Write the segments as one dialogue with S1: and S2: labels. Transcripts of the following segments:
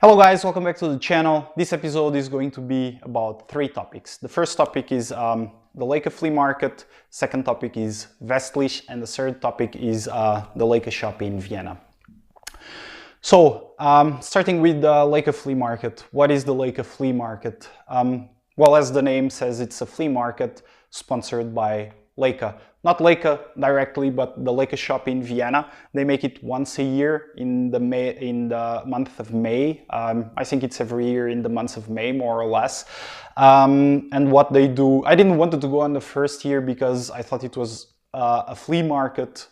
S1: Hello guys, welcome back to the channel. This episode is going to be about three topics. The first topic is the Leica flea market, second topic is Westlicht, and the third topic is the Leica shop in Vienna. So, starting with the Leica flea market. What is the Leica flea market? Well, as the name says, it's a flea market sponsored by Leica. Not Leica directly, but the Leica shop in Vienna. They make it once a year in the month of May. I think it's every year in the month of May, more or less. And what they do, I didn't want to go on the first year because I thought it was a flea market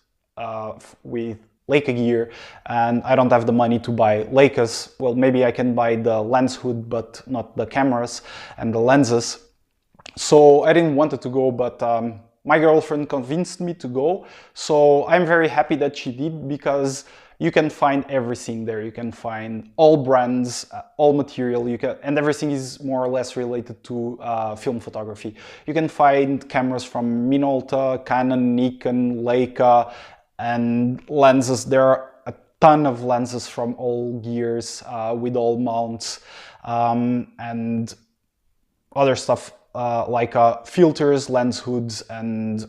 S1: with Leica gear, and I don't have the money to buy Leicas. Well, maybe I can buy the lens hood, but not the cameras and the lenses. So I didn't want to go, but my girlfriend convinced me to go. So I'm very happy that she did, because you can find everything there. You can find all brands, all material, and everything is more or less related to film photography. You can find cameras from Minolta, Canon, Nikon, Leica, and lenses. There are a ton of lenses from all gears with all mounts and other stuff like filters, lens hoods, and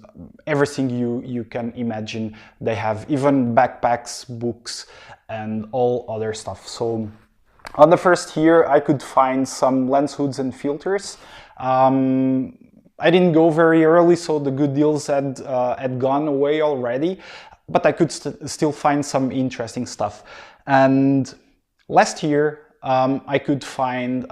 S1: everything you can imagine. They have even backpacks, books, and all other stuff. So on the first year I could find some lens hoods and filters. I didn't go very early, so the good deals had gone away already, but I could still find some interesting stuff. And last year I could find,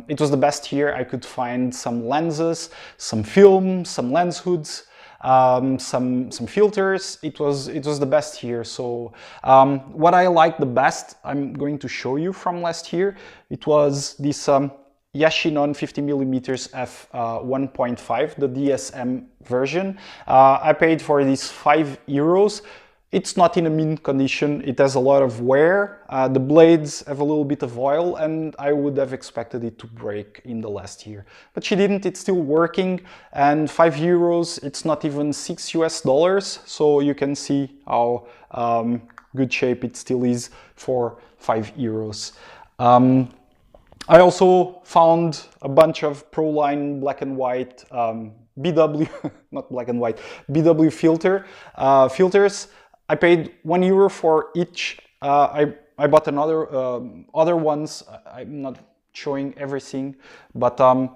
S1: it was the best year. I could find some lenses, some film, some lens hoods, some filters. It was the best year. So what I liked the best, I'm going to show you from last year. It was this Yashinon 50mm f 1.5, the DSM version. I paid for this €5. It's not in a mint condition. It has a lot of wear. The blades have a little bit of oil, and I would have expected it to break in the last year. But she didn't. It's still working, and €5, it's not even $6 US. So you can see how good shape it still is for €5. I also found a bunch of Proline black and white BW, not black and white, BW filters. I paid €1 for each. I bought other ones. I'm not showing everything, but I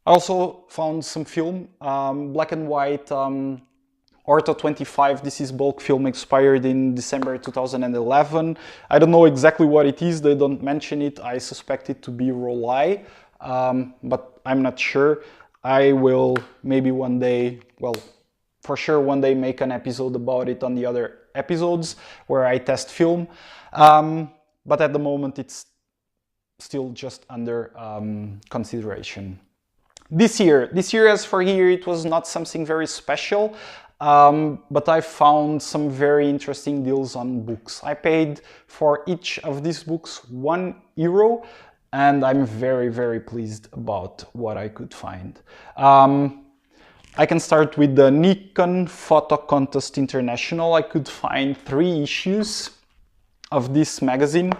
S1: also found some film, black and white Ortho 25. This is bulk film, expired in December 2011. I don't know exactly what it is. They don't mention it. I suspect it to be Rolei, but I'm not sure. I will maybe one day, well, for sure one day, make an episode about it on the other episodes where I test film. But at the moment it's still just under consideration. This year, as for here, it was not something very special, but I found some very interesting deals on books. I paid for each of these books €1, and I'm very, very pleased about what I could find. I can start with the Nikon Photo Contest International. I could find 3 issues of this magazine,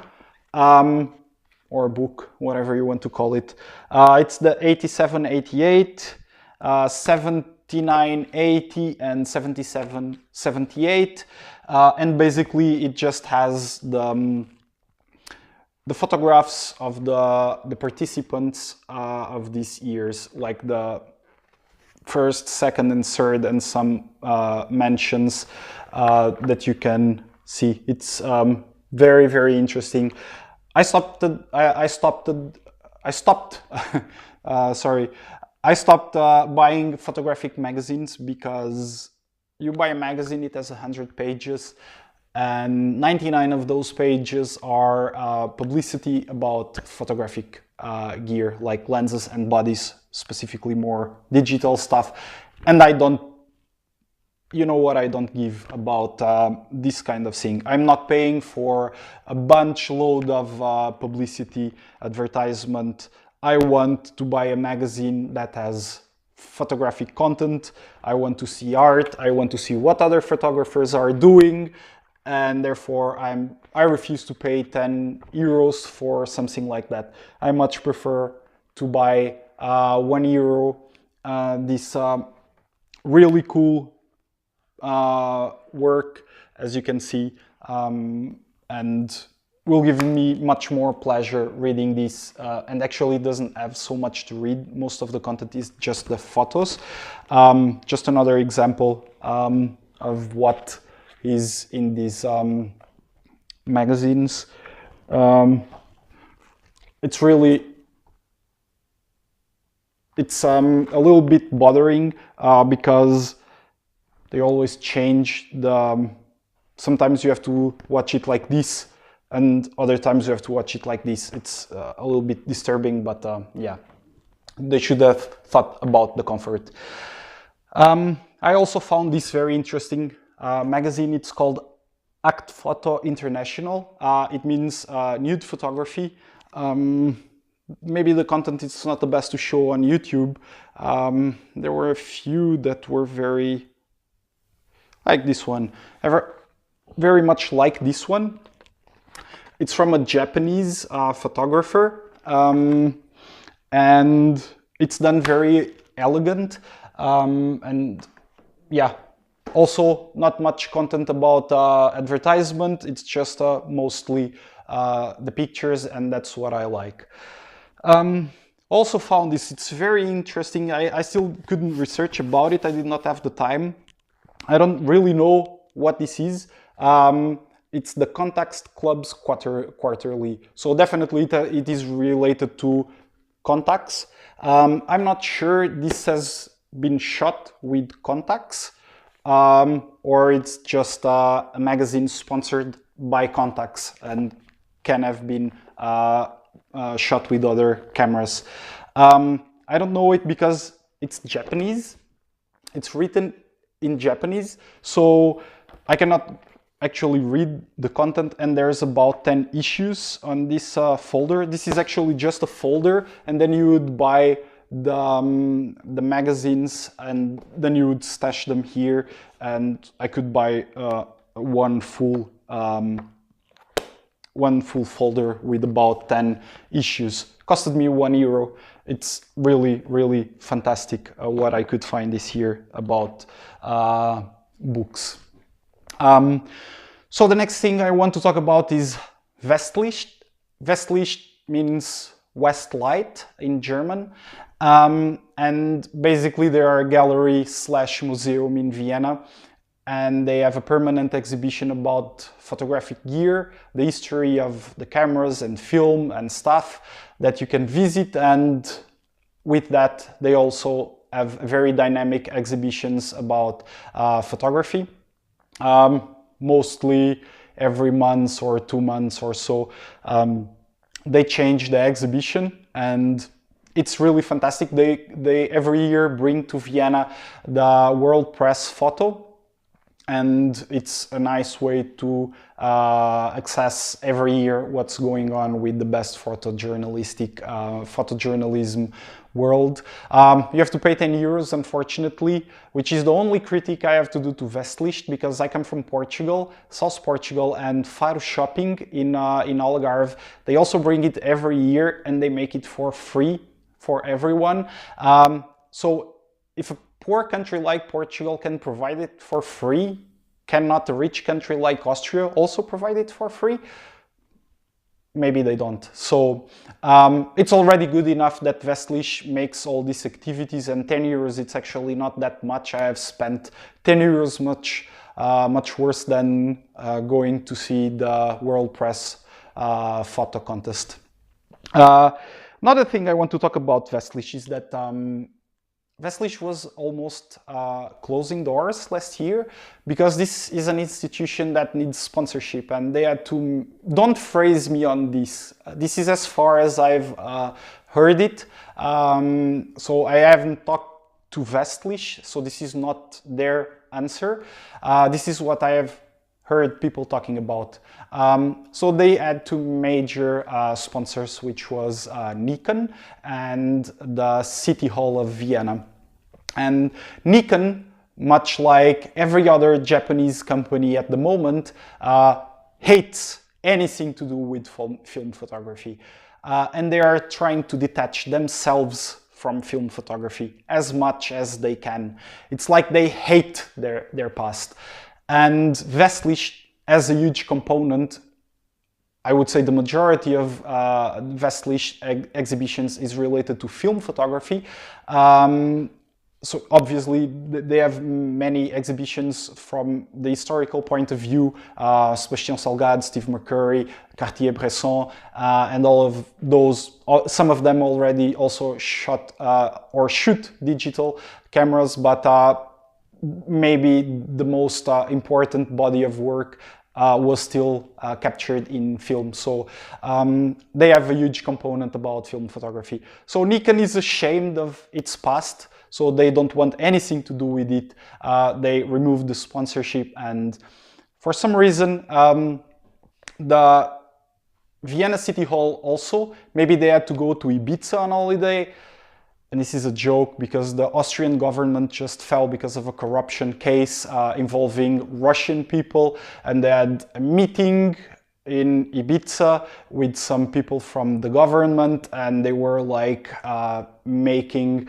S1: or book, whatever you want to call it. It's the 87-88, 79-80, and 77-78, and basically it just has the photographs of the participants of these years, like the first, second, and third, and some mentions that you can see. It's very, very interesting. I stopped buying photographic magazines, because you buy a magazine, it has 100 pages, and 99 of those pages are publicity about photographic gear, like lenses and bodies, specifically more digital stuff. And I don't, you know what, I don't give about this kind of thing. I'm not paying for a load of publicity, advertisement. I want to buy a magazine that has photographic content. I want to see art. I want to see what other photographers are doing. and therefore I refuse to pay 10 euros for something like that. I much prefer to buy 1 euro this really cool work, as you can see, and will give me much more pleasure reading this, and actually doesn't have so much to read. Most of the content is just the photos. Just another example of what is in these magazines. It's a little bit bothering because they always change the, sometimes you have to watch it like this, and other times you have to watch it like this. It's a little bit disturbing, but yeah, they should have thought about the comfort. I also found this very interesting magazine. It's called Act Photo International. It means nude photography. Maybe the content is not the best to show on YouTube. There were a few that were very like this one. Very much like this one. It's from a Japanese photographer, and it's done very elegant, and yeah, also not much content about advertisement. It's just mostly the pictures, and that's what I like. Also found this, it's very interesting. I still couldn't research about it. I did not have the time. I don't really know what this is. It's the Contacts Club's quarterly. So definitely it is related to contacts. I'm not sure this has been shot with contacts, or it's just a magazine sponsored by contacts and can have been shot with other cameras. I don't know it because it's Japanese. It's written in Japanese, so I cannot actually read the content, and there's about 10 issues on this folder. This is actually just a folder, and then you would buy the magazines, and then you would stash them here, and I could buy one full folder with about 10 issues. Costed me 1 euro. It's really, really fantastic what I could find this year about books. So the next thing I want to talk about is Westlicht. Westlicht means Westlight in German. And basically they are a gallery / museum in Vienna. And they have a permanent exhibition about photographic gear, the history of the cameras and film and stuff that you can visit. And with that, they also have very dynamic exhibitions about photography. Mostly every month or 2 months or so, they change the exhibition, and it's really fantastic. They every year bring to Vienna the World Press Photo, and it's a nice way to access every year what's going on with the best photojournalism world. You have to pay 10 euros, unfortunately, which is the only critique I have to do to Westlicht, because I come from Portugal, South Portugal, and Faro Shopping in Algarve. They also bring it every year, and they make it for free for everyone. So if a poor country like Portugal can provide it for free, cannot a rich country like Austria also provide it for free? Maybe they don't. So it's already good enough that Westlicht makes all these activities, and 10 euros, it's actually not that much. I have spent 10 euros much worse than going to see the World Press photo contest. Another thing I want to talk about Westlicht is that Westlicht was almost closing doors last year, because this is an institution that needs sponsorship, and they had to, don't phrase me on this. This is as far as I've heard it. So I haven't talked to Westlicht, so this is not their answer. This is what I have heard people talking about. So they had two major sponsors, which was Nikon and the City Hall of Vienna. And Nikon much like every other Japanese company at the moment, hates anything to do with film photography. And they are trying to detach themselves from film photography as much as they can. It's like they hate their past. And Westlicht has a huge component. I would say the majority of Westlicht exhibitions is related to film photography. So obviously they have many exhibitions from the historical point of view, Sebastião Salgado, Steve McCurry, Cartier-Bresson, and all of those, some of them already also shot or shoot digital cameras, but maybe the most important body of work was still captured in film. So they have a huge component about film photography. So Nikon is ashamed of its past, so they don't want anything to do with it. They removed the sponsorship, and for some reason the Vienna City Hall also, maybe they had to go to Ibiza on holiday. And this is a joke because the Austrian government just fell because of a corruption case involving Russian people, and they had a meeting in Ibiza with some people from the government, and they were like making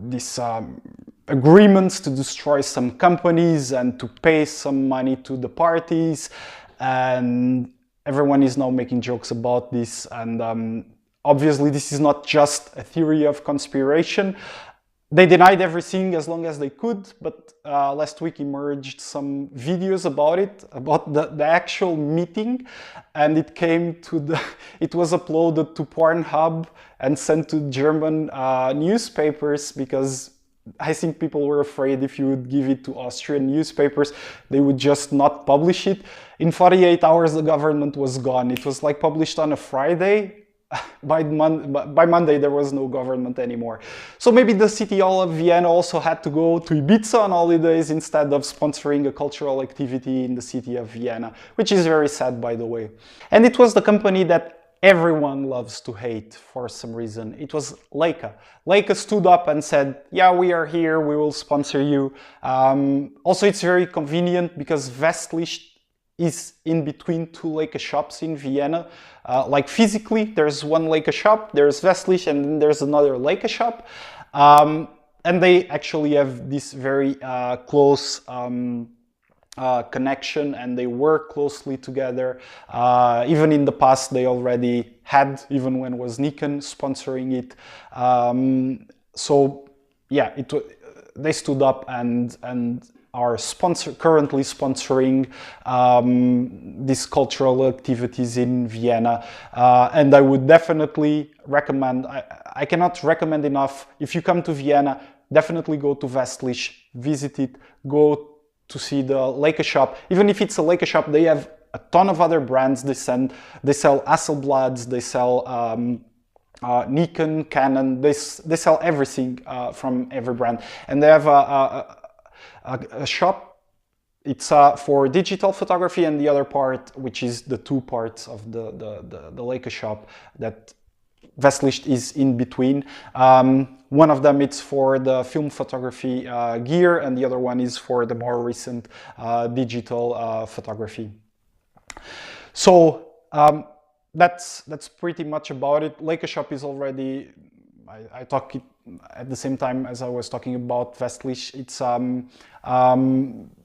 S1: these agreements to destroy some companies and to pay some money to the parties, and everyone is now making jokes about this. And obviously, this is not just a theory of conspiration. They denied everything as long as they could, but last week emerged some videos about it, about the actual meeting, and it was uploaded to Pornhub and sent to German newspapers, because I think people were afraid if you would give it to Austrian newspapers, they would just not publish it. In 48 hours, the government was gone. It was like published on a Friday. By Monday there was no government anymore. So maybe the City Hall of Vienna also had to go to Ibiza on holidays instead of sponsoring a cultural activity in the city of Vienna, which is very sad, by the way. And it was the company that everyone loves to hate for some reason. It was Leica. Leica stood up and said, yeah, we are here, we will sponsor you. Also, it's very convenient because Westlicht is in between two Leica shops in Vienna. Like physically, there's one Leica shop, there's Westlicht, and then there's another Leica shop. And they actually have this very close connection, and they work closely together. Even in the past, they already had, even when was Nikon sponsoring it. So yeah, they stood up and are currently sponsoring these cultural activities in Vienna. And I would definitely recommend, I cannot recommend enough, if you come to Vienna, definitely go to Westlicht, visit it, go to see the Leica shop. Even if it's a Leica shop, they have a ton of other brands. They sell Hasselblads, they sell Nikon, Canon, they sell everything from every brand. And they have a shop, it's for digital photography, and the other part, which is the two parts of the Leica shop that Westlicht is in between. One of them it's for the film photography gear, and the other one is for the more recent digital photography. So that's pretty much about it. Leica shop is already, I talk it at the same time as I was talking about Westlicht. It's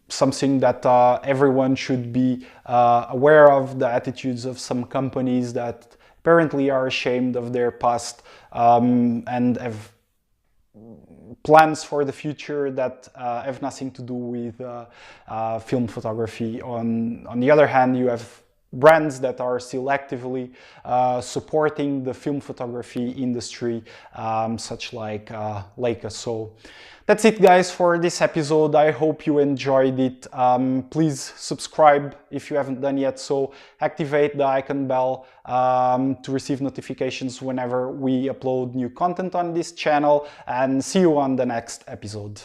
S1: something that everyone should be aware of, the attitudes of some companies that apparently are ashamed of their past and have plans for the future that have nothing to do with film photography. On the other hand, you have brands that are still actively supporting the film photography industry, such like Leica. So that's it, guys, for this episode. I hope you enjoyed it. Please subscribe if you haven't done yet. So activate the icon bell to receive notifications whenever we upload new content on this channel, and see you on the next episode.